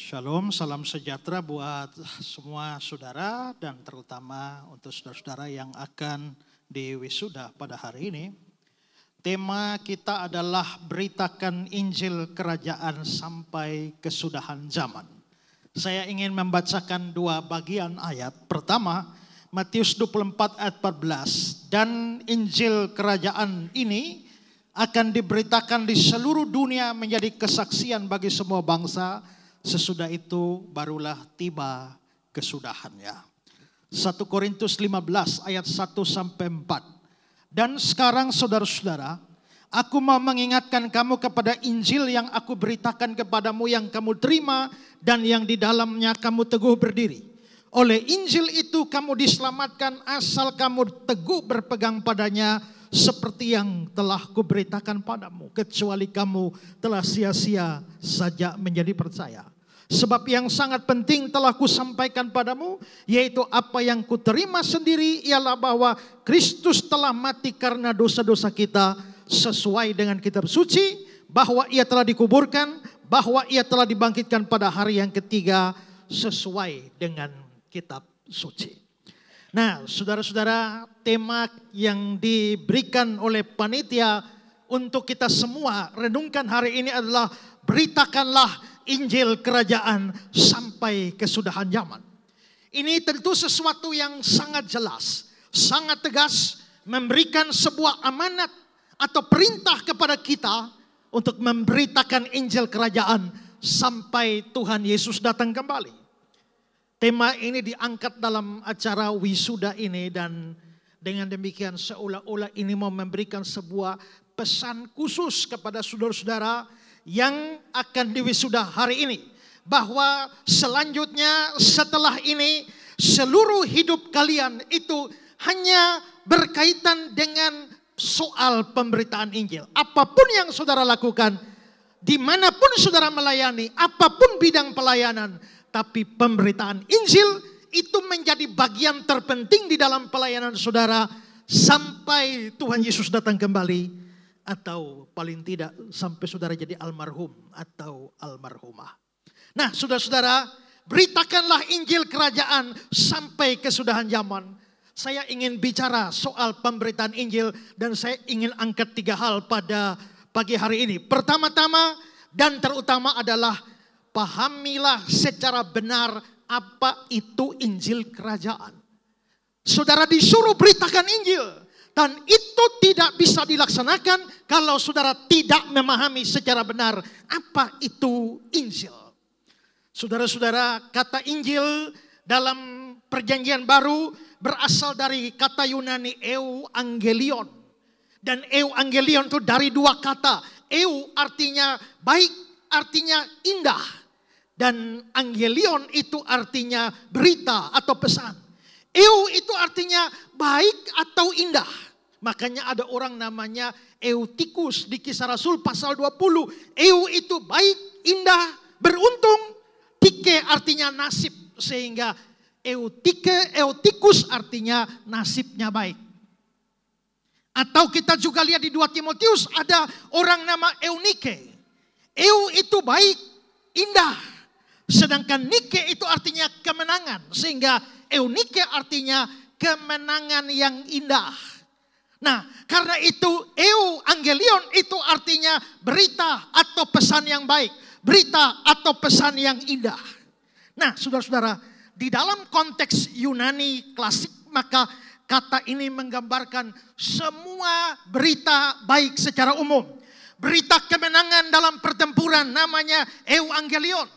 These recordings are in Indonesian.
Shalom, salam sejahtera buat semua saudara dan terutama untuk saudara-saudara yang akan diwisuda pada hari ini. Tema kita adalah beritakan Injil Kerajaan sampai kesudahan zaman. Saya ingin membacakan dua bagian ayat. Pertama, Matius 24 ayat 14. Dan Injil Kerajaan ini akan diberitakan di seluruh dunia menjadi kesaksian bagi semua bangsa. Sesudah itu barulah tiba kesudahannya. 1 Korintus 15 ayat 1 sampai 4. Dan sekarang saudara-saudara, aku mau mengingatkan kamu kepada Injil yang aku beritakan kepadamu, yang kamu terima dan yang di dalamnya kamu teguh berdiri. Oleh Injil itu kamu diselamatkan asal kamu teguh berpegang padanya, seperti yang telah kuberitakan padamu, kecuali kamu telah sia-sia saja menjadi percaya. Sebab yang sangat penting telah kusampaikan padamu, yaitu apa yang kuterima sendiri, ialah bahwa Kristus telah mati karena dosa-dosa kita sesuai dengan kitab suci, bahwa ia telah dikuburkan, bahwa ia telah dibangkitkan pada hari yang ketiga sesuai dengan kitab suci. Nah, saudara-saudara, tema yang diberikan oleh panitia untuk kita semua renungkan hari ini adalah beritakanlah Injil Kerajaan sampai kesudahan zaman. Ini tentu sesuatu yang sangat jelas, sangat tegas, memberikan sebuah amanat atau perintah kepada kita untuk memberitakan Injil Kerajaan sampai Tuhan Yesus datang kembali. Tema ini diangkat dalam acara wisuda ini, dan dengan demikian seolah-olah ini mau memberikan sebuah pesan khusus kepada saudara-saudara yang akan diwisuda hari ini, bahwa selanjutnya setelah ini seluruh hidup kalian itu hanya berkaitan dengan soal pemberitaan Injil. Apapun yang saudara lakukan, dimanapun saudara melayani, apapun bidang pelayanan, tapi pemberitaan Injil itu menjadi bagian terpenting di dalam pelayanan saudara sampai Tuhan Yesus datang kembali, atau paling tidak sampai saudara jadi almarhum atau almarhumah. Nah, saudara-saudara, beritakanlah Injil Kerajaan sampai kesudahan zaman. Saya ingin bicara soal pemberitaan Injil dan saya ingin angkat 3 hal pada pagi hari ini. Pertama-tama dan terutama adalah pahamilah secara benar apa itu Injil Kerajaan. Saudara disuruh beritakan Injil. Dan itu tidak bisa dilaksanakan kalau saudara tidak memahami secara benar apa itu Injil. Saudara-saudara, kata Injil dalam Perjanjian Baru berasal dari kata Yunani euangelion. Dan euangelion itu dari 2 kata. Eu artinya baik, artinya indah. Dan angelion itu artinya berita atau pesan. Eu itu artinya baik atau indah. Makanya ada orang namanya Eutikus di Kisah Rasul pasal 20. Eu itu baik, indah, beruntung. Tike artinya nasib. Sehingga Eutikus artinya nasibnya baik. Atau kita juga lihat di 2 Timotius ada orang nama Eunike. Eu itu baik, indah. Sedangkan Nike itu artinya kemenangan. Sehingga Eunike artinya kemenangan yang indah. Nah, karena itu euangelion itu artinya berita atau pesan yang baik. Berita atau pesan yang indah. Nah, saudara-saudara, di dalam konteks Yunani klasik, maka kata ini menggambarkan semua berita baik secara umum. Berita kemenangan dalam pertempuran namanya euangelion.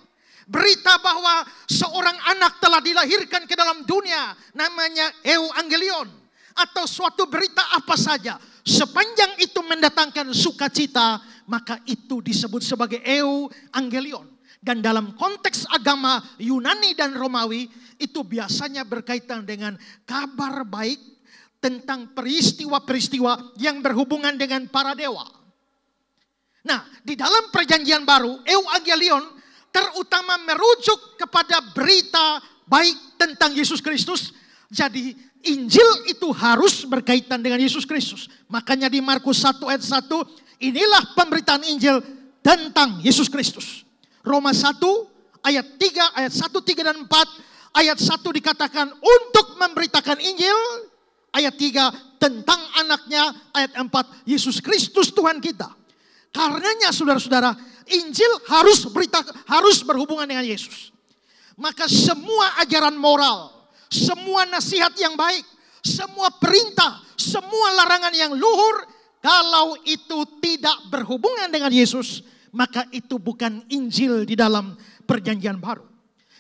Berita bahwa seorang anak telah dilahirkan ke dalam dunia namanya euangelion. Atau suatu berita apa saja, sepanjang itu mendatangkan sukacita, maka itu disebut sebagai euangelion. Dan dalam konteks agama Yunani dan Romawi, itu biasanya berkaitan dengan kabar baik tentang peristiwa-peristiwa yang berhubungan dengan para dewa. Nah, di dalam Perjanjian Baru, euangelion terutama merujuk kepada berita baik tentang Yesus Kristus. Jadi Injil itu harus berkaitan dengan Yesus Kristus. Makanya di Markus 1 ayat 1, inilah pemberitaan Injil tentang Yesus Kristus. Roma 1 ayat 3, ayat 1, 3 dan 4. Ayat 1 dikatakan untuk memberitakan Injil. Ayat 3 tentang anaknya. Ayat 4 Yesus Kristus Tuhan kita. Karenanya saudara-saudara, Injil harus berhubungan dengan Yesus. Maka semua ajaran moral, semua nasihat yang baik, semua perintah, semua larangan yang luhur, kalau itu tidak berhubungan dengan Yesus, maka itu bukan Injil di dalam perjanjian baru.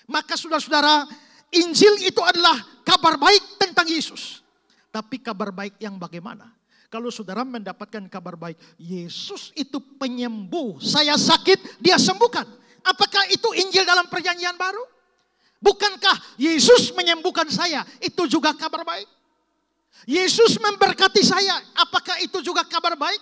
Maka saudara-saudara, Injil itu adalah kabar baik tentang Yesus. Tapi kabar baik yang bagaimana? Kalau saudara mendapatkan kabar baik, Yesus itu penyembuh, saya sakit, dia sembuhkan. Apakah itu Injil dalam perjanjian baru? Bukankah Yesus menyembuhkan saya, itu juga kabar baik? Yesus memberkati saya, apakah itu juga kabar baik?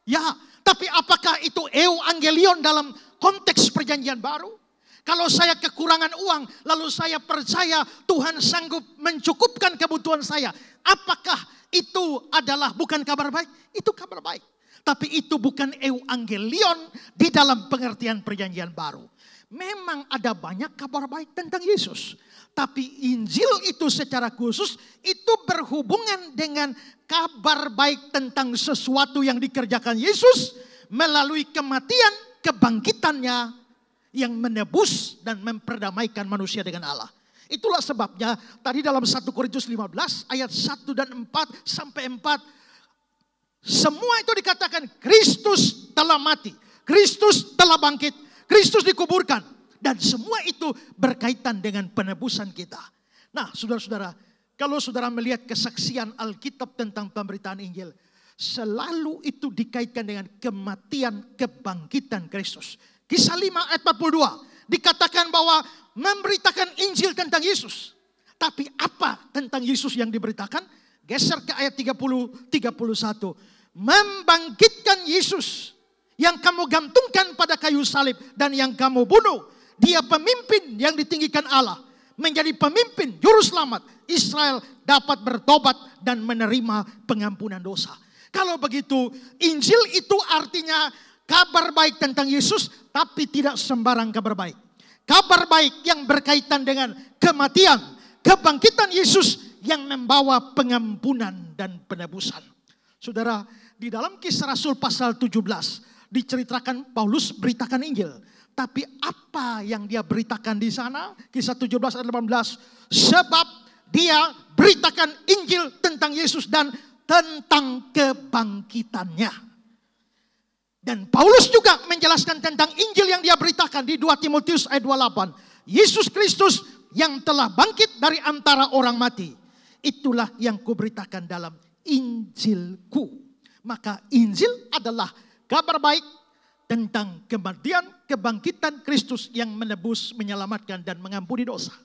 Ya, tapi apakah itu euangelion dalam konteks perjanjian baru? Kalau saya kekurangan uang, lalu saya percaya Tuhan sanggup mencukupkan kebutuhan saya. Apakah itu adalah bukan kabar baik? Itu kabar baik. Tapi itu bukan euangelion di dalam pengertian perjanjian baru. Memang ada banyak kabar baik tentang Yesus. Tapi Injil itu secara khusus itu berhubungan dengan kabar baik tentang sesuatu yang dikerjakan Yesus melalui kematian, kebangkitannya yang menebus dan memperdamaikan manusia dengan Allah. Itulah sebabnya tadi dalam 1 Korintus 15 ayat 1 dan 4 sampai 4. Semua itu dikatakan Kristus telah mati, Kristus telah bangkit, Kristus dikuburkan. Dan semua itu berkaitan dengan penebusan kita. Nah saudara-saudara, kalau saudara melihat kesaksian Alkitab tentang pemberitaan Injil, selalu itu dikaitkan dengan kematian, kebangkitan Kristus. Kisah 5 ayat 42 dikatakan bahwa memberitakan Injil tentang Yesus. Tapi apa tentang Yesus yang diberitakan? Geser ke ayat 30, 31. Membangkitkan Yesus yang kamu gantungkan pada kayu salib dan yang kamu bunuh. Dia pemimpin yang ditinggikan Allah. Menjadi pemimpin juru selamat. Israel dapat bertobat dan menerima pengampunan dosa. Kalau begitu, Injil itu artinya kabar baik tentang Yesus, tapi tidak sembarang kabar baik. Kabar baik yang berkaitan dengan kematian, kebangkitan Yesus yang membawa pengampunan dan penebusan. Saudara, di dalam Kisah Rasul pasal 17 diceritakan Paulus beritakan Injil. Tapi apa yang dia beritakan di sana? Kisah 17 ayat 18. Sebab dia beritakan Injil tentang Yesus dan tentang kebangkitannya. Dan Paulus juga menjelaskan tentang Injil yang dia beritakan di 2 Timotius ayat 28. Yesus Kristus yang telah bangkit dari antara orang mati. Itulah yang kuberitakan dalam Injilku. Maka Injil adalah kabar baik tentang kematian, kebangkitan Kristus yang menebus, menyelamatkan dan mengampuni dosa.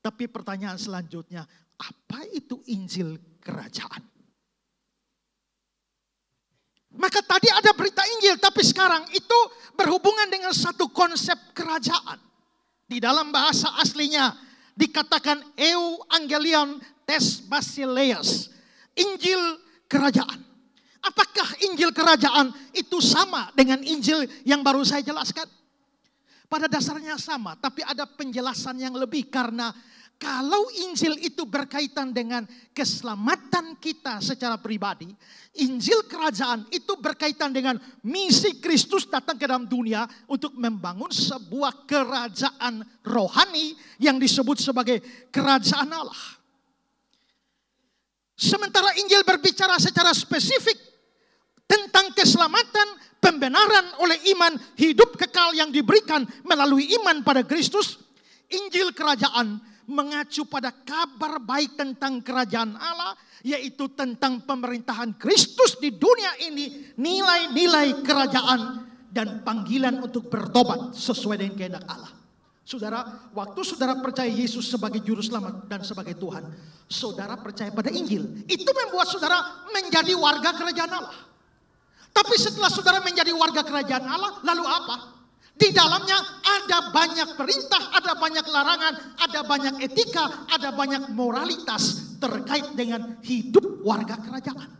Tapi pertanyaan selanjutnya, apa itu Injil kerajaan? Maka tadi ada berita Injil, tapi sekarang itu berhubungan dengan satu konsep kerajaan. Di dalam bahasa aslinya dikatakan euangelion tes basileus, Injil kerajaan. Apakah Injil kerajaan itu sama dengan Injil yang baru saya jelaskan? Pada dasarnya sama, tapi ada penjelasan yang lebih. Karena kalau Injil itu berkaitan dengan keselamatan kita secara pribadi, Injil kerajaan itu berkaitan dengan misi Kristus datang ke dalam dunia untuk membangun sebuah kerajaan rohani yang disebut sebagai kerajaan Allah. Sementara Injil berbicara secara spesifik tentang keselamatan, pembenaran oleh iman, hidup kekal yang diberikan melalui iman pada Kristus. Injil kerajaan mengacu pada kabar baik tentang kerajaan Allah, yaitu tentang pemerintahan Kristus di dunia ini, nilai-nilai kerajaan dan panggilan untuk bertobat sesuai dengan kehendak Allah. Saudara, waktu saudara percaya Yesus sebagai juru selamat dan sebagai Tuhan, saudara percaya pada Injil. Itu membuat saudara menjadi warga kerajaan Allah. Tapi setelah saudara menjadi warga kerajaan Allah, lalu apa? Di dalamnya ada banyak perintah, ada banyak larangan, ada banyak etika, ada banyak moralitas terkait dengan hidup warga kerajaan.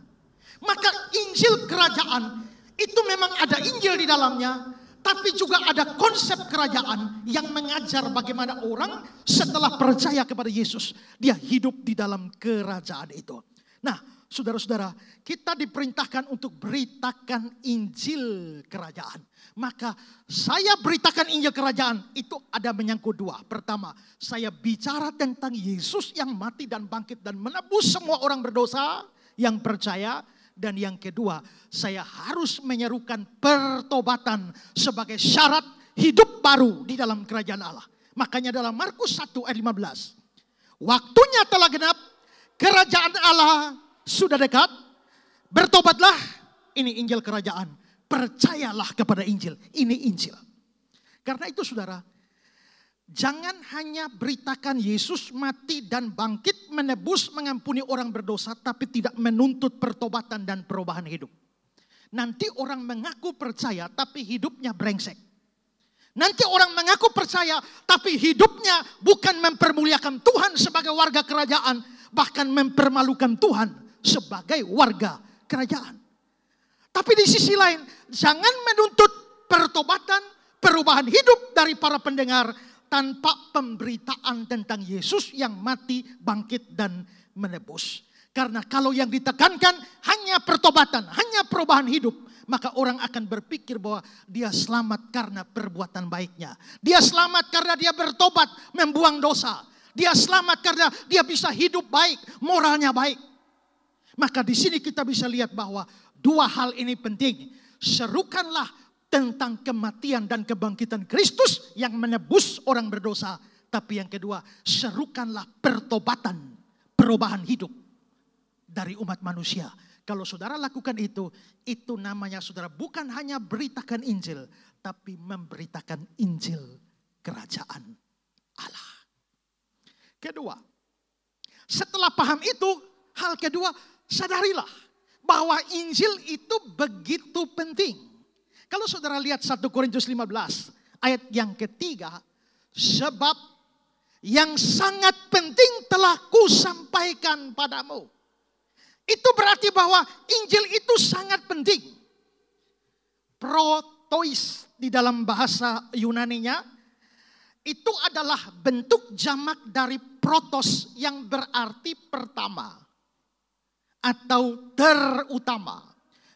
Maka Injil kerajaan itu memang ada Injil di dalamnya, Tapi juga ada konsep kerajaan yang mengajar bagaimana orang setelah percaya kepada Yesus, dia hidup di dalam kerajaan itu. Nah, saudara-saudara, kita diperintahkan untuk beritakan Injil kerajaan. Maka saya beritakan Injil kerajaan itu ada menyangkut dua. Pertama, saya bicara tentang Yesus yang mati dan bangkit dan menebus semua orang berdosa yang percaya. Dan yang kedua, saya harus menyerukan pertobatan sebagai syarat hidup baru di dalam kerajaan Allah. Makanya dalam Markus 1 ayat 15. Waktunya telah genap, kerajaan Allah sudah dekat. Bertobatlah, ini Injil kerajaan. Percayalah kepada Injil, ini Injil. Karena itu saudara, jangan hanya beritakan Yesus mati dan bangkit, menebus, mengampuni orang berdosa, tapi tidak menuntut pertobatan dan perubahan hidup. Nanti orang mengaku percaya, tapi hidupnya brengsek. Nanti orang mengaku percaya, tapi hidupnya bukan mempermuliakan Tuhan sebagai warga kerajaan, bahkan mempermalukan Tuhan sebagai warga kerajaan. Tapi di sisi lain, jangan menuntut pertobatan, perubahan hidup dari para pendengar tanpa pemberitaan tentang Yesus yang mati, bangkit, dan menebus. Karena kalau yang ditekankan hanya pertobatan, hanya perubahan hidup, maka orang akan berpikir bahwa dia selamat karena perbuatan baiknya. Dia selamat karena dia bertobat, membuang dosa. Dia selamat karena dia bisa hidup baik, moralnya baik. Maka di sini kita bisa lihat bahwa dua hal ini penting. Serukanlah tentang kematian dan kebangkitan Kristus yang menebus orang berdosa. Tapi yang kedua, serukanlah pertobatan, perubahan hidup dari umat manusia. Kalau saudara lakukan itu namanya saudara bukan hanya beritakan Injil, tapi memberitakan Injil kerajaan Allah. Kedua, setelah paham itu, hal kedua, sadarilah bahwa Injil itu begitu penting. Kalau saudara lihat 1 Korintus 15 ayat yang ketiga, sebab yang sangat penting telah kusampaikan padamu. Itu berarti bahwa Injil itu sangat penting. Protois di dalam bahasa Yunaninya itu adalah bentuk jamak dari protos yang berarti pertama atau terutama.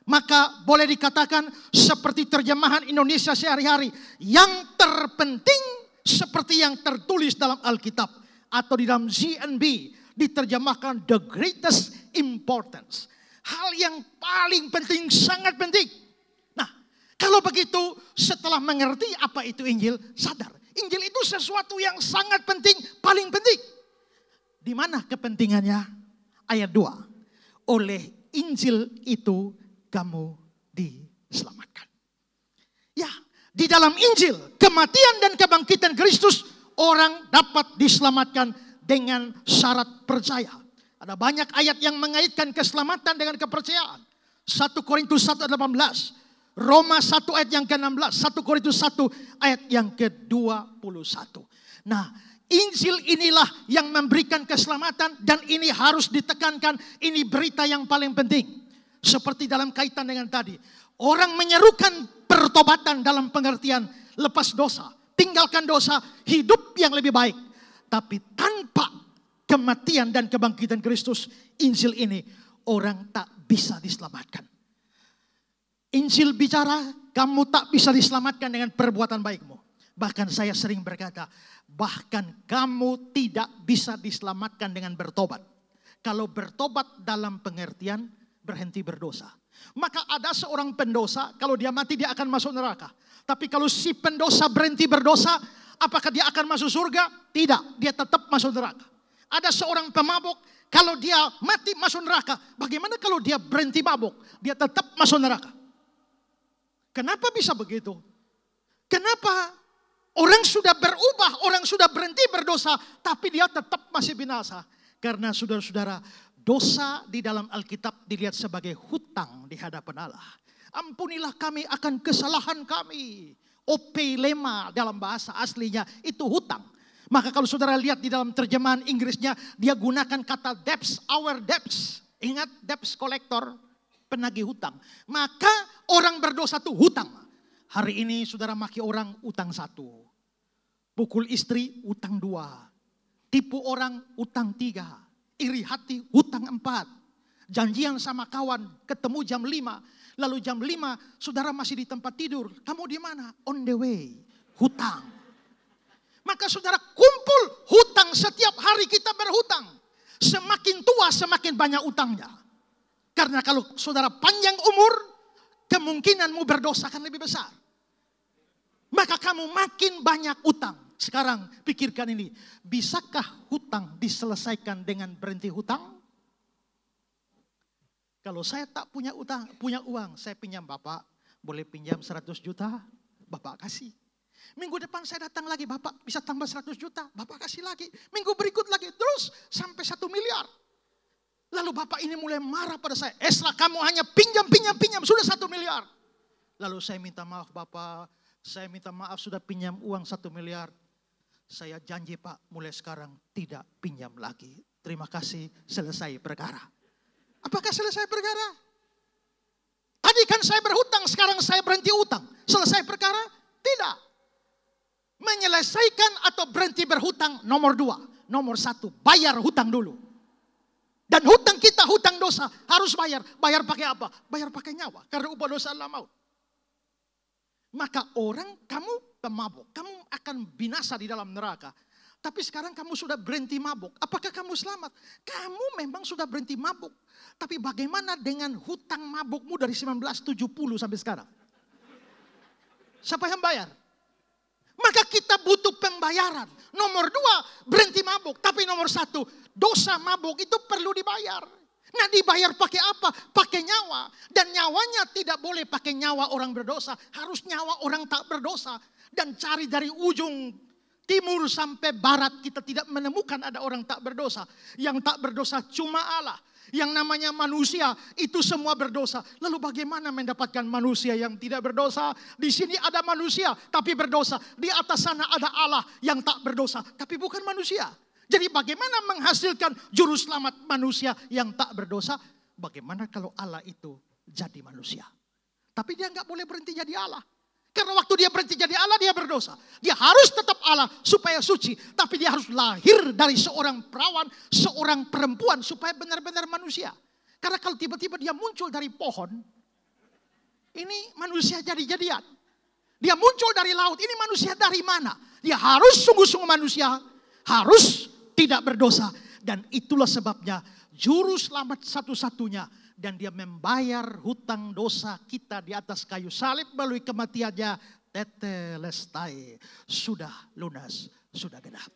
Maka boleh dikatakan seperti terjemahan Indonesia sehari-hari, yang terpenting seperti yang tertulis dalam Alkitab. Atau di dalam ZNB diterjemahkan the greatest importance. Hal yang paling penting, sangat penting. Nah, kalau begitu setelah mengerti apa itu Injil, sadar. Injil itu sesuatu yang sangat penting, paling penting. Di mana kepentingannya? Ayat 2. Oleh Injil itu kamu diselamatkan. Ya, di dalam Injil, kematian dan kebangkitan Kristus, orang dapat diselamatkan dengan syarat percaya. Ada banyak ayat yang mengaitkan keselamatan dengan kepercayaan. 1 Korintus 1 ayat 18. Roma 1 ayat yang ke-16. 1 Korintus 1 ayat yang ke-21. Nah, Injil inilah yang memberikan keselamatan dan ini harus ditekankan. Ini berita yang paling penting. Seperti dalam kaitan dengan tadi. Orang menyerukan pertobatan dalam pengertian lepas dosa. Tinggalkan dosa, hidup yang lebih baik. Tapi tanpa kematian dan kebangkitan Kristus, Injil ini orang tak bisa diselamatkan. Injil bicara, kamu tak bisa diselamatkan dengan perbuatan baikmu. Bahkan saya sering berkata, bahkan kamu tidak bisa diselamatkan dengan bertobat. Kalau bertobat dalam pengertian berhenti berdosa. Maka ada seorang pendosa, kalau dia mati dia akan masuk neraka. Tapi kalau si pendosa berhenti berdosa, apakah dia akan masuk surga? Tidak, dia tetap masuk neraka. Ada seorang pemabuk, kalau dia mati masuk neraka. Bagaimana kalau dia berhenti mabuk? Dia tetap masuk neraka. Kenapa bisa begitu? Kenapa orang sudah berubah, orang sudah berhenti berdosa, tapi dia tetap masih binasa? Karena saudara-saudara, dosa di dalam Alkitab dilihat sebagai hutang di hadapan Allah. Ampunilah kami akan kesalahan kami. Opelema dalam bahasa aslinya itu hutang. Maka kalau saudara lihat di dalam terjemahan Inggrisnya, dia gunakan kata debts, our debts. Ingat debts collector, penagih hutang. Maka orang berdosa itu hutang. Hari ini saudara maki orang utang 1. Pukul istri utang 2. Tipu orang utang 3. Iri hati utang 4. Janjian sama kawan ketemu jam 5. Lalu jam 5 saudara masih di tempat tidur. Kamu di mana? On the way. Hutang. Maka saudara kumpul hutang, setiap hari kita berhutang. Semakin tua semakin banyak utangnya. Karena kalau saudara panjang umur, kemungkinanmu berdosa akan lebih besar. Maka kamu makin banyak utang. Sekarang pikirkan ini. Bisakah hutang diselesaikan dengan berhenti hutang? Kalau saya tak punya utang, punya uang, saya pinjam Bapak. Boleh pinjam 100 juta? Bapak kasih. Minggu depan saya datang lagi, Bapak bisa tambah 100 juta. Bapak kasih lagi. Minggu berikut lagi. Terus sampai 1 miliar. Lalu Bapak ini mulai marah pada saya. Esra, kamu hanya pinjam. Sudah 1 miliar. Lalu saya minta maaf Bapak. Saya minta maaf sudah pinjam uang 1 miliar. Saya janji Pak, mulai sekarang tidak pinjam lagi. Terima kasih, selesai perkara. Apakah selesai perkara? Tadi kan saya berhutang, sekarang saya berhenti utang. Selesai perkara? Tidak. Menyelesaikan atau berhenti berhutang nomor 2. Nomor 1, bayar hutang dulu. Dan hutang kita, hutang dosa harus bayar. Bayar pakai apa? Bayar pakai nyawa. Karena upah dosa adalah maut. Maka kamu pemabuk, kamu akan binasa di dalam neraka. Tapi sekarang kamu sudah berhenti mabuk. Apakah kamu selamat? Kamu memang sudah berhenti mabuk. Tapi bagaimana dengan hutang mabukmu dari 1970 sampai sekarang? Siapa yang bayar? Maka kita butuh pembayaran. Nomor 2, berhenti mabuk. Tapi nomor 1, dosa mabuk itu perlu dibayar. Nah, dibayar pakai apa? Pakai nyawa. Dan nyawanya tidak boleh pakai nyawa orang berdosa. Harus nyawa orang tak berdosa. Dan cari dari ujung timur sampai barat kita tidak menemukan ada orang tak berdosa. Yang tak berdosa cuma Allah. Yang namanya manusia itu semua berdosa. Lalu bagaimana mendapatkan manusia yang tidak berdosa? Di sini ada manusia tapi berdosa. Di atas sana ada Allah yang tak berdosa tapi bukan manusia. Jadi bagaimana menghasilkan juru selamat manusia yang tak berdosa? Bagaimana kalau Allah itu jadi manusia? Tapi dia nggak boleh berhenti jadi Allah. Karena waktu dia berhenti jadi Allah, dia berdosa. Dia harus tetap Allah supaya suci. Tapi dia harus lahir dari seorang perawan, seorang perempuan supaya benar-benar manusia. Karena kalau tiba-tiba dia muncul dari pohon, ini manusia jadi-jadian. Dia muncul dari laut, ini manusia dari mana? Dia harus sungguh-sungguh manusia, harus tidak berdosa. Dan itulah sebabnya juru selamat satu-satunya. Dan dia membayar hutang dosa kita di atas kayu salib melalui kematiannya. Tetelestai. Sudah lunas, sudah genap.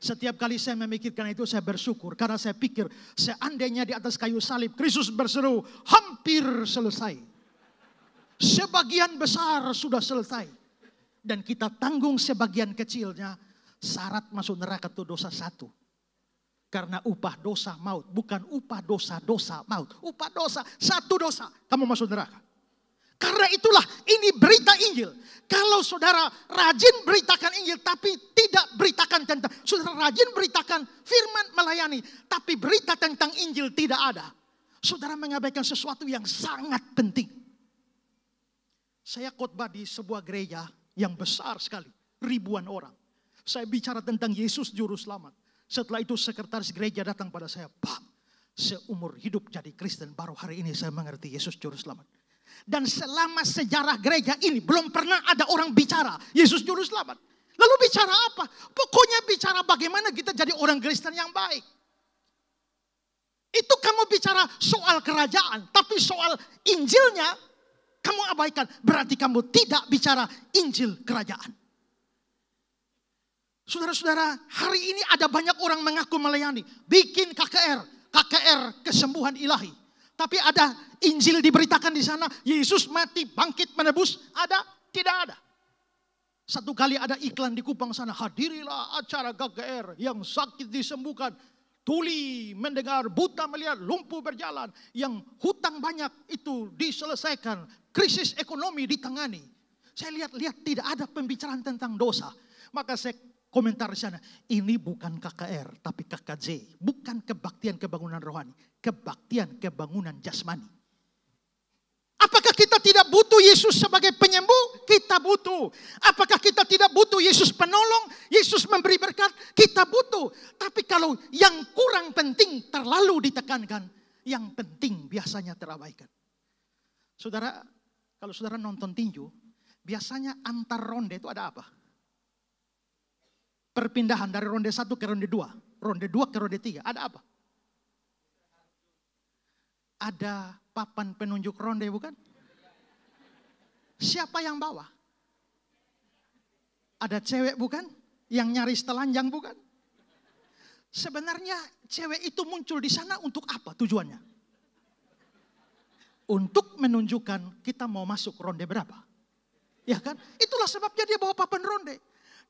Setiap kali saya memikirkan itu saya bersyukur. Karena saya pikir seandainya di atas kayu salib Kristus berseru hampir selesai. Sebagian besar sudah selesai. Dan kita tanggung sebagian kecilnya. Syarat masuk neraka itu dosa 1. Karena upah dosa maut. Bukan upah dosa maut. Upah dosa, 1 dosa. Kamu masuk neraka. Karena itulah ini berita Injil. Kalau saudara rajin beritakan Injil. Tapi tidak beritakan tentang. Saudara rajin beritakan firman melayani. Tapi berita tentang Injil tidak ada. Saudara mengabaikan sesuatu yang sangat penting. Saya khotbah di sebuah gereja yang besar sekali. Ribuan orang. Saya bicara tentang Yesus Juru Selamat. Setelah itu sekretaris gereja datang pada saya. Pak, seumur hidup jadi Kristen baru hari ini saya mengerti Yesus Juru Selamat. Dan selama sejarah gereja ini belum pernah ada orang bicara Yesus Juru Selamat. Lalu bicara apa? Pokoknya bicara bagaimana kita jadi orang Kristen yang baik. Itu kamu bicara soal kerajaan. Tapi soal Injilnya kamu abaikan. Berarti kamu tidak bicara Injil kerajaan. Saudara-saudara, hari ini ada banyak orang mengaku melayani. Bikin KKR kesembuhan ilahi. Tapi ada Injil diberitakan di sana. Yesus mati, bangkit, menebus. Ada? Tidak ada. Satu kali ada iklan di Kupang sana. Hadirilah acara KKR yang sakit disembuhkan. Tuli mendengar, buta melihat, lumpuh berjalan. Yang hutang banyak itu diselesaikan. Krisis ekonomi ditangani. Saya lihat tidak ada pembicaraan tentang dosa. Maka saya komentar di sana, ini bukan KKR tapi KKJ, bukan kebaktian kebangunan rohani, kebaktian kebangunan jasmani. Apakah kita tidak butuh Yesus sebagai penyembuh? Kita butuh. Apakah kita tidak butuh Yesus penolong? Yesus memberi berkat? Kita butuh. Tapi kalau yang kurang penting terlalu ditekankan, yang penting biasanya terabaikan. Saudara, kalau saudara nonton tinju, biasanya antar ronde itu ada apa? Perpindahan dari ronde 1 ke ronde 2. Ronde 2 ke ronde 3. Ada apa? Ada papan penunjuk ronde bukan? Siapa yang bawa? Ada cewek bukan? Yang nyaris telanjang bukan? Sebenarnya cewek itu muncul di sana untuk apa tujuannya? Untuk menunjukkan kita mau masuk ronde berapa. Ya kan? Itulah sebabnya dia bawa papan ronde.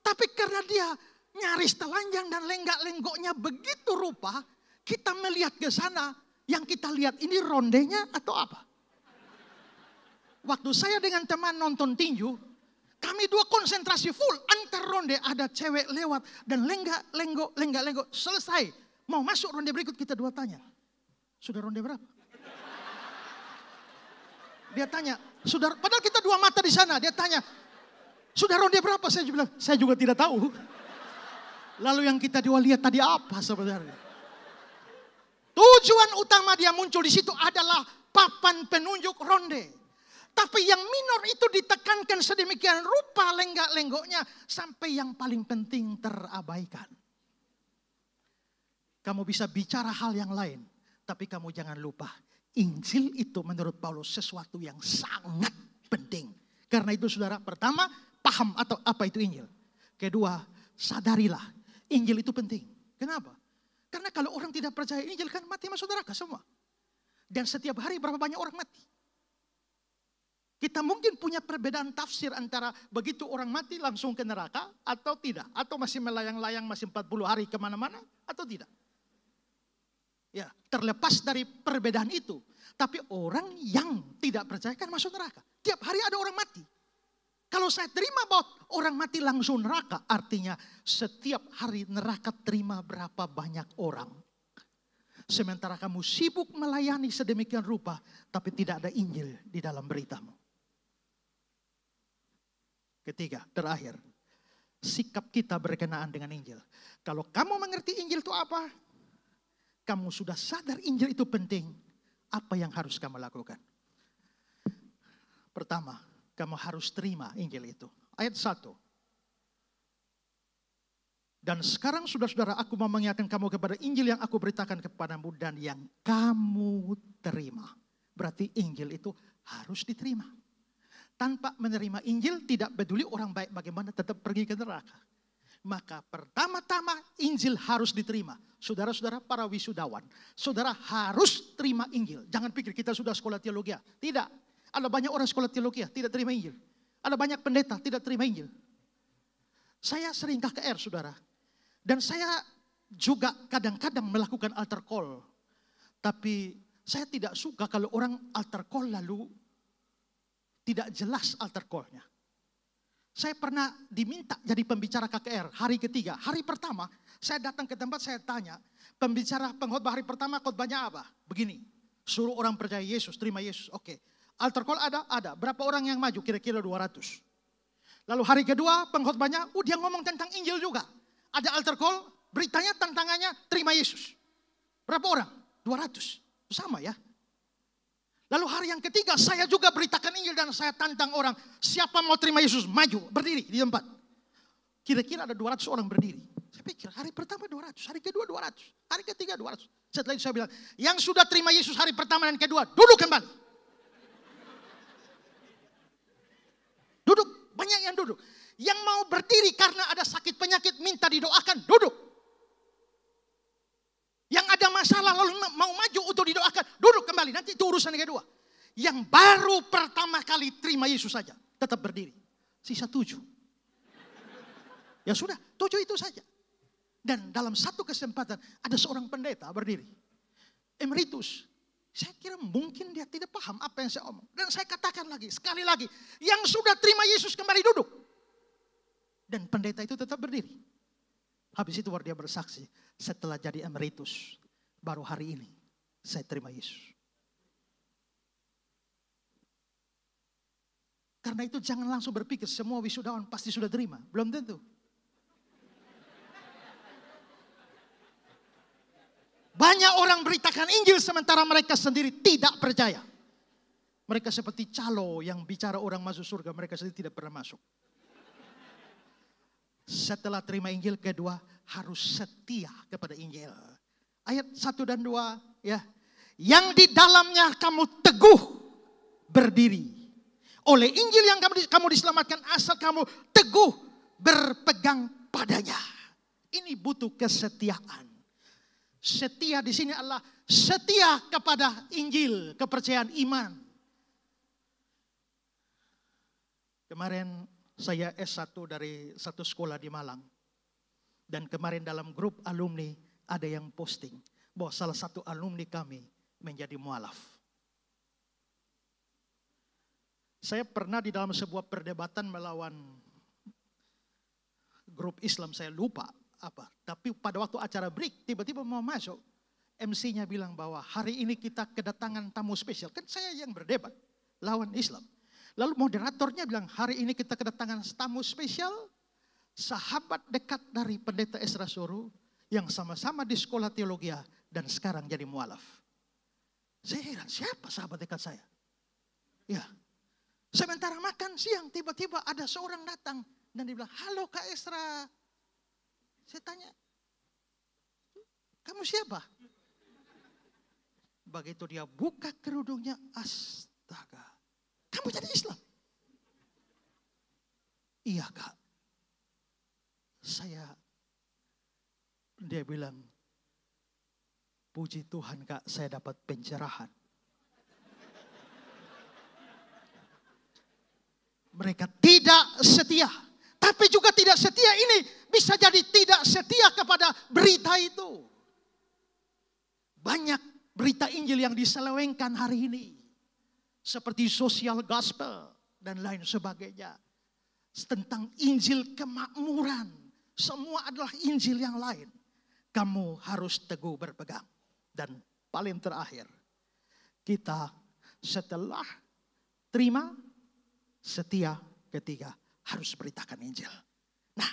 Tapi karena dia nyaris telanjang dan lenggak-lenggoknya begitu rupa, kita melihat ke sana, yang kita lihat ini rondenya atau apa? Waktu saya dengan teman nonton tinju, kami dua konsentrasi full. Antar ronde ada cewek lewat dan lenggak-lenggok. Selesai. Mau masuk ronde berikut kita dua tanya. Sudah ronde berapa? Dia tanya, sudah, padahal kita dua mata di sana. Dia tanya, sudah ronde berapa? Saya bilang, saya juga tidak tahu. Lalu yang kita dua lihat tadi apa sebenarnya? Tujuan utama dia muncul di situ adalah papan penunjuk ronde. Tapi yang minor itu ditekankan sedemikian rupa lenggak-lenggoknya sampai yang paling penting terabaikan. Kamu bisa bicara hal yang lain, tapi kamu jangan lupa Injil itu menurut Paulus sesuatu yang sangat penting. Karena itu saudara, pertama paham atau apa itu Injil. Kedua, sadarilah Injil itu penting. Kenapa? Karena kalau orang tidak percaya Injil kan mati masuk neraka semua. Dan setiap hari berapa banyak orang mati. Kita mungkin punya perbedaan tafsir antara begitu orang mati langsung ke neraka atau tidak. Atau masih melayang-layang masih 40 hari kemana-mana atau tidak. Ya, terlepas dari perbedaan itu. Tapi orang yang tidak percaya kan masuk neraka. Tiap hari ada orang mati. Kalau saya terima bahwa orang mati langsung neraka, artinya setiap hari neraka terima berapa banyak orang. Sementara kamu sibuk melayani sedemikian rupa, tapi tidak ada Injil di dalam beritamu. Ketiga, terakhir, sikap kita berkenaan dengan Injil. Kalau kamu mengerti Injil itu apa, kamu sudah sadar Injil itu penting, apa yang harus kamu lakukan? Pertama, kamu harus terima Injil itu. Ayat 1. Dan sekarang saudara-saudara, aku mau mengingatkan kamu kepada Injil yang aku beritakan kepadamu dan yang kamu terima. Berarti Injil itu harus diterima. Tanpa menerima Injil, tidak peduli orang baik bagaimana tetap pergi ke neraka. Maka pertama-tama Injil harus diterima. Saudara-saudara para wisudawan, saudara harus terima Injil. Jangan pikir kita sudah sekolah teologi. Tidak. Ada banyak orang sekolah teologi tidak terima Injil. Ada banyak pendeta tidak terima Injil. Saya sering KKR saudara. Dan saya juga kadang-kadang melakukan altar call. Tapi saya tidak suka kalau orang altar call lalu tidak jelas altar call-nya. Saya pernah diminta jadi pembicara KKR hari ketiga. Hari pertama saya datang ke tempat, saya tanya, pengkhotbah hari pertama khotbahnya apa? Begini, suruh orang percaya Yesus, terima Yesus. Oke. Altar call ada? Ada. Berapa orang yang maju? Kira-kira 200. Lalu hari kedua pengkhotbahnya, dia ngomong tentang Injil juga. Ada altar call, beritanya tantangannya terima Yesus. Berapa orang? 200. Sama ya. Lalu hari yang ketiga saya juga beritakan Injil dan saya tantang orang. Siapa mau terima Yesus? Maju, berdiri di tempat. Kira-kira ada 200 orang berdiri. Saya pikir hari pertama 200, hari kedua 200, hari ketiga 200. Setelah itu saya bilang, yang sudah terima Yesus hari pertama dan kedua, duduk kembali. Duduk, banyak yang duduk. Yang mau berdiri karena ada sakit penyakit minta didoakan, duduk. Yang ada masalah lalu mau maju untuk didoakan, duduk kembali. Nanti itu urusan yang kedua. Yang baru pertama kali terima Yesus saja, tetap berdiri. Sisa 7. Ya sudah, 7 itu saja. Dan dalam satu kesempatan ada seorang pendeta berdiri. Emeritus. Saya kira mungkin dia tidak paham apa yang saya omong. Dan saya katakan lagi, sekali lagi. Yang sudah terima Yesus kembali duduk. Dan pendeta itu tetap berdiri. Habis itu dia bersaksi. Setelah jadi emeritus, baru hari ini saya terima Yesus. Karena itu jangan langsung berpikir semua wisudawan pasti sudah terima. Belum tentu. Banyak orang beritakan Injil sementara mereka sendiri tidak percaya. Mereka seperti calo yang bicara orang masuk surga, mereka sendiri tidak pernah masuk. Setelah terima Injil, kedua harus setia kepada Injil. Ayat 1 dan 2 ya. Yang di dalamnya kamu teguh berdiri. Oleh Injil yang kamu diselamatkan, asal kamu teguh berpegang padanya. Ini butuh kesetiaan. Setia di sini adalah setia kepada Injil, kepercayaan iman. Kemarin saya S1 dari satu sekolah di Malang. Dan kemarin dalam grup alumni ada yang posting bahwa salah satu alumni kami menjadi mualaf. Saya pernah di dalam sebuah perdebatan melawan grup Islam, saya lupa apa. Tapi pada waktu acara break tiba-tiba mau masuk, MC-nya bilang bahwa hari ini kita kedatangan tamu spesial. Kan saya yang berdebat lawan Islam. Lalu moderatornya bilang hari ini kita kedatangan tamu spesial, sahabat dekat dari pendeta Esra Soro yang sama-sama di sekolah teologi dan sekarang jadi mualaf. Saya heran, siapa sahabat dekat saya? Ya. Sementara makan siang tiba-tiba ada seorang datang dan dia bilang, "Halo Kak Esra." Saya tanya, "Kamu siapa?" Begitu dia buka kerudungnya, astaga, "Kamu jadi Islam?" "Iya Kak." Dia bilang, "Puji Tuhan Kak, saya dapat pencerahan." Mereka tidak setia. Tapi juga tidak setia ini bisa jadi tidak setia kepada berita itu. Banyak berita Injil yang diselewengkan hari ini. Seperti social gospel dan lain sebagainya. Tentang Injil kemakmuran. Semua adalah Injil yang lain. Kamu harus teguh berpegang. Dan paling terakhir, kita setelah terima, setia, ketiga harus beritakan Injil. Nah,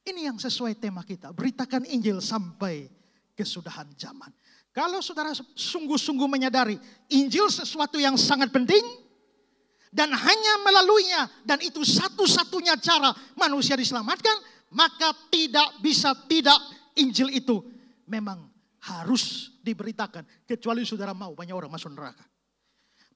ini yang sesuai tema kita. Beritakan Injil sampai kesudahan zaman. Kalau saudara sungguh-sungguh menyadari Injil sesuatu yang sangat penting dan hanya melaluinya dan itu satu-satunya cara manusia diselamatkan, maka tidak bisa tidak Injil itu memang harus diberitakan. Kecuali saudara mau banyak orang masuk neraka.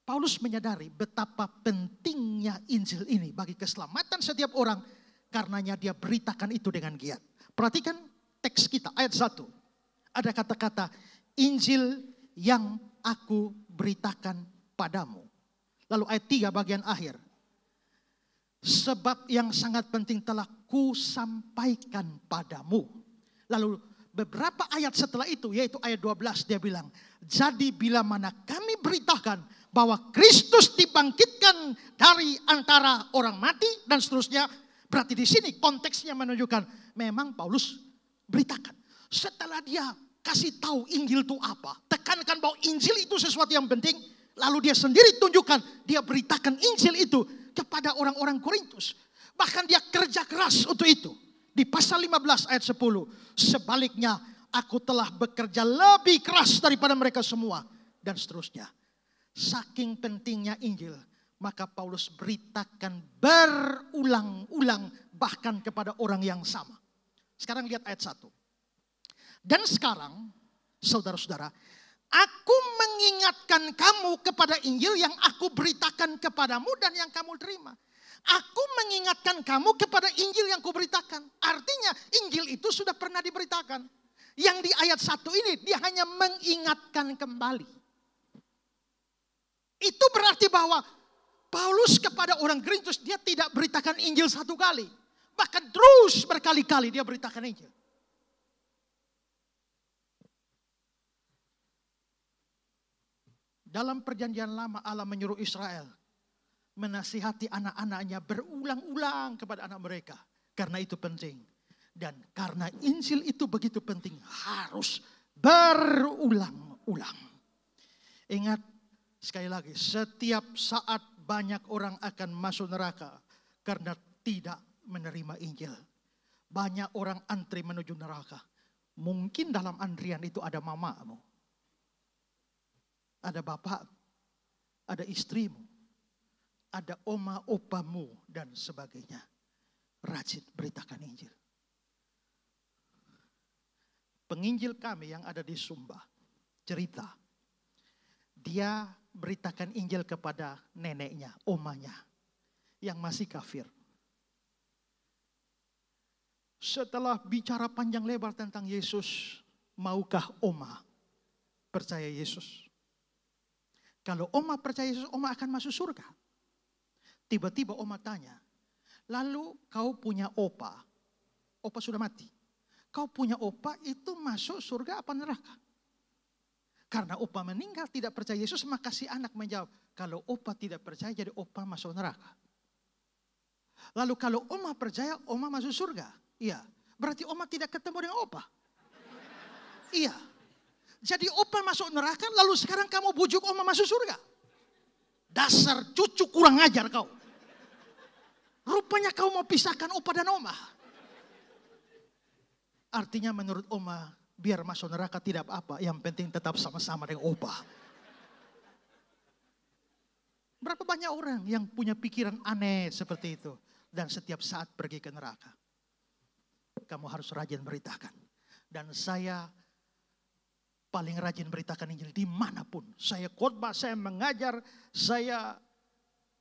Paulus menyadari betapa pentingnya Injil ini bagi keselamatan setiap orang. Karenanya dia beritakan itu dengan giat. Perhatikan teks kita ayat 1. Ada kata-kata Injil yang aku beritakan padamu. Lalu ayat 3 bagian akhir. Sebab yang sangat penting telah ku sampaikan padamu. Lalu beberapa ayat setelah itu yaitu ayat 12 dia bilang. Jadi bila mana kami beritakan bahwa Kristus dibangkitkan dari antara orang mati dan seterusnya. Berarti di sini konteksnya menunjukkan memang Paulus beritakan. Setelah dia kasih tahu Injil itu apa. Tekankan bahwa Injil itu sesuatu yang penting. Lalu dia sendiri tunjukkan dia beritakan Injil itu kepada orang-orang Korintus. Bahkan dia kerja keras untuk itu. Di pasal 15 ayat 10. Sebaliknya aku telah bekerja lebih keras daripada mereka semua. Dan seterusnya. Saking pentingnya Injil, maka Paulus beritakan berulang-ulang bahkan kepada orang yang sama. Sekarang lihat ayat 1. Dan sekarang, saudara-saudara, aku mengingatkan kamu kepada Injil yang aku beritakan kepadamu dan yang kamu terima. Aku mengingatkan kamu kepada Injil yang kuberitakan. Artinya Injil itu sudah pernah diberitakan. Yang di ayat 1 ini dia hanya mengingatkan kembali. Itu berarti bahwa Paulus kepada orang Korintus dia tidak beritakan Injil satu kali. Bahkan terus berkali-kali dia beritakan Injil. Dalam perjanjian lama Allah menyuruh Israel menasihati anak-anaknya berulang-ulang kepada anak mereka. Karena itu penting. Dan karena Injil itu begitu penting harus berulang-ulang. Ingat sekali lagi, setiap saat banyak orang akan masuk neraka karena tidak menerima Injil. Banyak orang antri menuju neraka. Mungkin dalam antrian itu ada mamamu, ada bapak, ada istrimu, ada oma opamu dan sebagainya. Rajin beritakan Injil. Penginjil kami yang ada di Sumba cerita, dia beritakan Injil kepada neneknya, omanya yang masih kafir. Setelah bicara panjang lebar tentang Yesus, maukah oma percaya Yesus? Kalau oma percaya Yesus, oma akan masuk surga. Tiba-tiba oma tanya, lalu kau punya opa sudah mati. Kau punya opa itu masuk surga apa neraka? Karena opa meninggal tidak percaya Yesus, maka si anak menjawab, kalau opa tidak percaya jadi opa masuk neraka. Lalu kalau oma percaya, oma masuk surga. Iya, berarti oma tidak ketemu dengan opa. Iya, jadi opa masuk neraka, lalu sekarang kamu bujuk oma masuk surga. Dasar cucu kurang ajar kau. Rupanya kau mau pisahkan opa dan oma. Artinya menurut oma, biar masuk neraka tidak apa-apa, yang penting tetap sama-sama dengan opa. Berapa banyak orang yang punya pikiran aneh seperti itu dan setiap saat pergi ke neraka. Kamu harus rajin beritakan. Dan saya paling rajin beritakan Injil dimanapun. Saya khotbah, saya mengajar,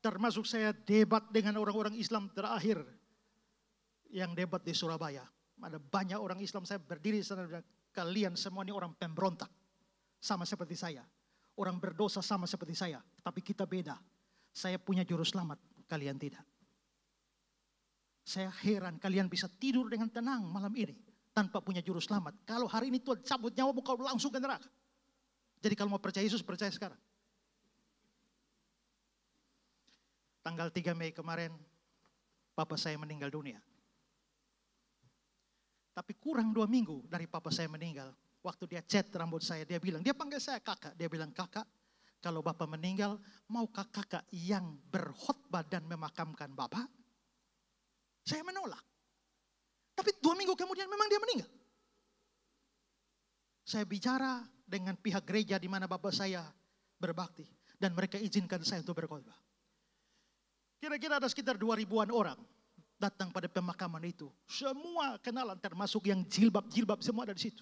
termasuk saya debat dengan orang-orang Islam terakhir yang debat di Surabaya. Ada banyak orang Islam, saya berdiri di sana dan kalian semua ini orang pemberontak. Sama seperti saya. Orang berdosa sama seperti saya. Tapi kita beda. Saya punya juru selamat, kalian tidak. Saya heran kalian bisa tidur dengan tenang malam ini tanpa punya juru selamat. Kalau hari ini Tuhan cabut nyawamu, kau langsung ke neraka. Jadi kalau mau percaya Yesus, percaya sekarang. Tanggal 3 Mei kemarin, papa saya meninggal dunia. Tapi kurang 2 minggu dari papa saya meninggal. Waktu dia cat rambut saya, dia bilang, dia panggil saya kakak. Dia bilang, kakak, kalau bapak meninggal, maukah kakak yang berkhotbah dan memakamkan bapak? Saya menolak. Tapi 2 minggu kemudian memang dia meninggal. Saya bicara dengan pihak gereja di mana bapak saya berbakti. Dan mereka izinkan saya untuk berkhotbah. Kira-kira ada sekitar 2.000-an orang datang pada pemakaman itu. Semua kenalan termasuk yang jilbab semua ada di situ.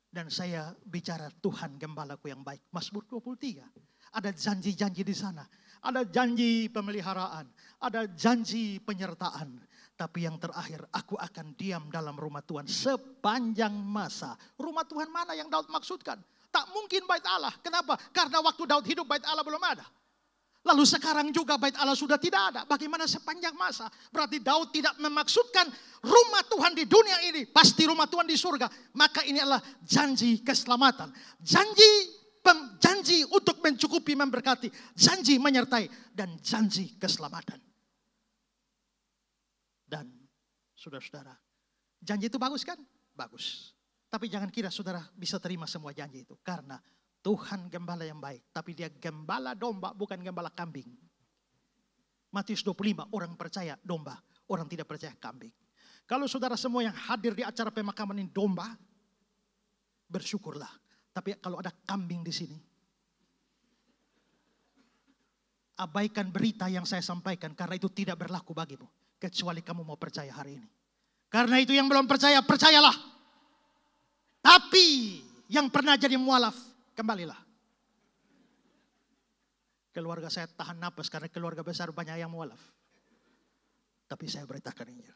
Dan saya bicara Tuhan gembalaku yang baik. Mazmur 23. Ada janji-janji di sana. Ada janji pemeliharaan. Ada janji penyertaan. Tapi yang terakhir, aku akan diam dalam rumah Tuhan sepanjang masa. Rumah Tuhan mana yang Daud maksudkan? Tak mungkin bait Allah. Kenapa? Karena waktu Daud hidup bait Allah belum ada. Lalu sekarang juga bait Allah sudah tidak ada. Bagaimana sepanjang masa? Berarti Daud tidak memaksudkan rumah Tuhan di dunia ini. Pasti rumah Tuhan di surga. Maka ini adalah janji keselamatan. Janji untuk mencukupi, memberkati. Janji menyertai. Dan janji keselamatan. Dan saudara-saudara, janji itu bagus kan? Bagus. Tapi jangan kira saudara bisa terima semua janji itu. Karena Tuhan gembala yang baik, tapi dia gembala domba, bukan gembala kambing. Matius 25, orang percaya domba, orang tidak percaya kambing. Kalau saudara semua yang hadir di acara pemakaman ini domba, bersyukurlah. Tapi kalau ada kambing di sini, abaikan berita yang saya sampaikan, karena itu tidak berlaku bagimu. Kecuali kamu mau percaya hari ini. Karena itu yang belum percaya, percayalah. Tapi yang pernah jadi mualaf, kembalilah. Keluarga saya tahan napas karena keluarga besar banyak yang mualaf. Tapi saya beritakan Injil.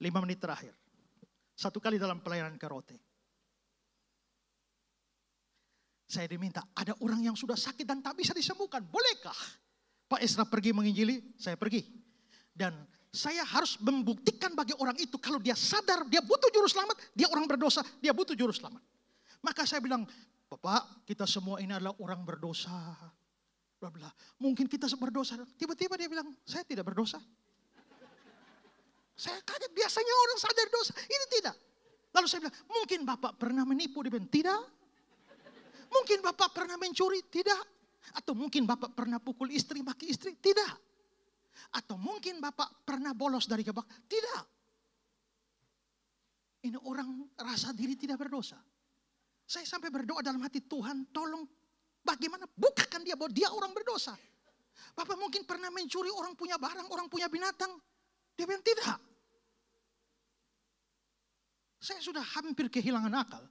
5 menit terakhir. 1 kali dalam pelayanan Karote. Saya diminta, ada orang yang sudah sakit dan tak bisa disembuhkan. Bolehkah Pak Esra pergi menginjili? Saya pergi. Dan saya harus membuktikan bagi orang itu kalau dia sadar, dia butuh juru selamat, dia orang berdosa, dia butuh juru selamat. Maka saya bilang, Bapak, kita semua ini adalah orang berdosa. Bla bla. Mungkin kita berdosa. Tiba-tiba dia bilang, saya tidak berdosa. Saya kaget, biasanya orang sadar dosa. Ini tidak. Lalu saya bilang, mungkin Bapak pernah menipu? Dia bilang, tidak. Mungkin Bapak pernah mencuri? Tidak. Atau mungkin Bapak pernah pukul istri, maki istri? Tidak. Atau mungkin Bapak pernah bolos dari gebak? Tidak. Ini orang rasa diri tidak berdosa. Saya sampai berdoa dalam hati, Tuhan tolong bagaimana bukakan dia bahwa dia orang berdosa. Bapak mungkin pernah mencuri orang punya barang, orang punya binatang. Dia bilang tidak. Saya sudah hampir kehilangan akal.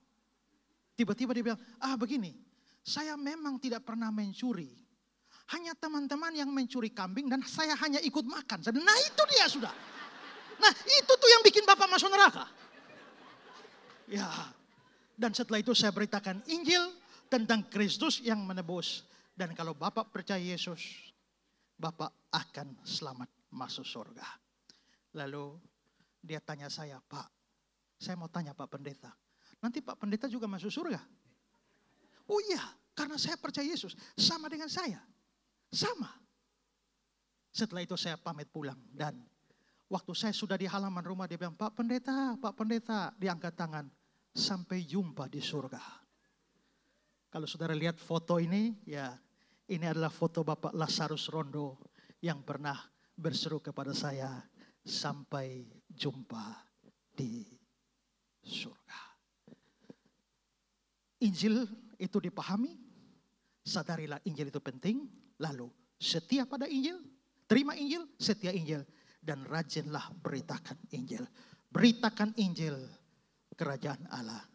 Tiba-tiba dia bilang, begini, saya memang tidak pernah mencuri. Hanya teman-teman yang mencuri kambing dan saya hanya ikut makan. Nah itu dia sudah. Nah itu tuh yang bikin Bapak masuk neraka. Ya, dan setelah itu saya beritakan Injil tentang Kristus yang menebus. Dan kalau Bapak percaya Yesus, Bapak akan selamat masuk surga. Lalu dia tanya saya, Pak, saya mau tanya Pak Pendeta, nanti Pak Pendeta juga masuk surga? Oh iya, karena saya percaya Yesus, sama dengan saya. Sama. Setelah itu saya pamit pulang dan waktu saya sudah di halaman rumah dia bilang, Pak Pendeta, diangkat tangan. Sampai jumpa di surga. Kalau saudara lihat foto ini, ya ini adalah foto Bapak Lazarus Rondo yang pernah berseru kepada saya, sampai jumpa di surga. Injil itu dipahami, sadarilah Injil itu penting, lalu setia pada Injil, terima Injil, setia Injil, dan rajinlah beritakan Injil. Beritakan Injil kerajaan Allah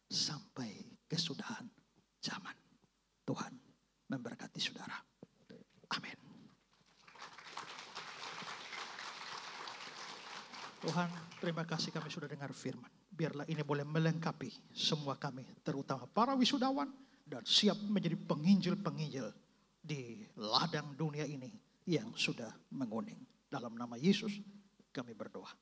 sampai kesudahan zaman. Tuhan memberkati saudara. Amin. Tuhan, terima kasih kami sudah dengar firman. Biarlah ini boleh melengkapi semua kami, terutama para wisudawan, dan siap menjadi penginjil-penginjil di ladang dunia ini yang sudah menguning. Dalam nama Yesus kami berdoa.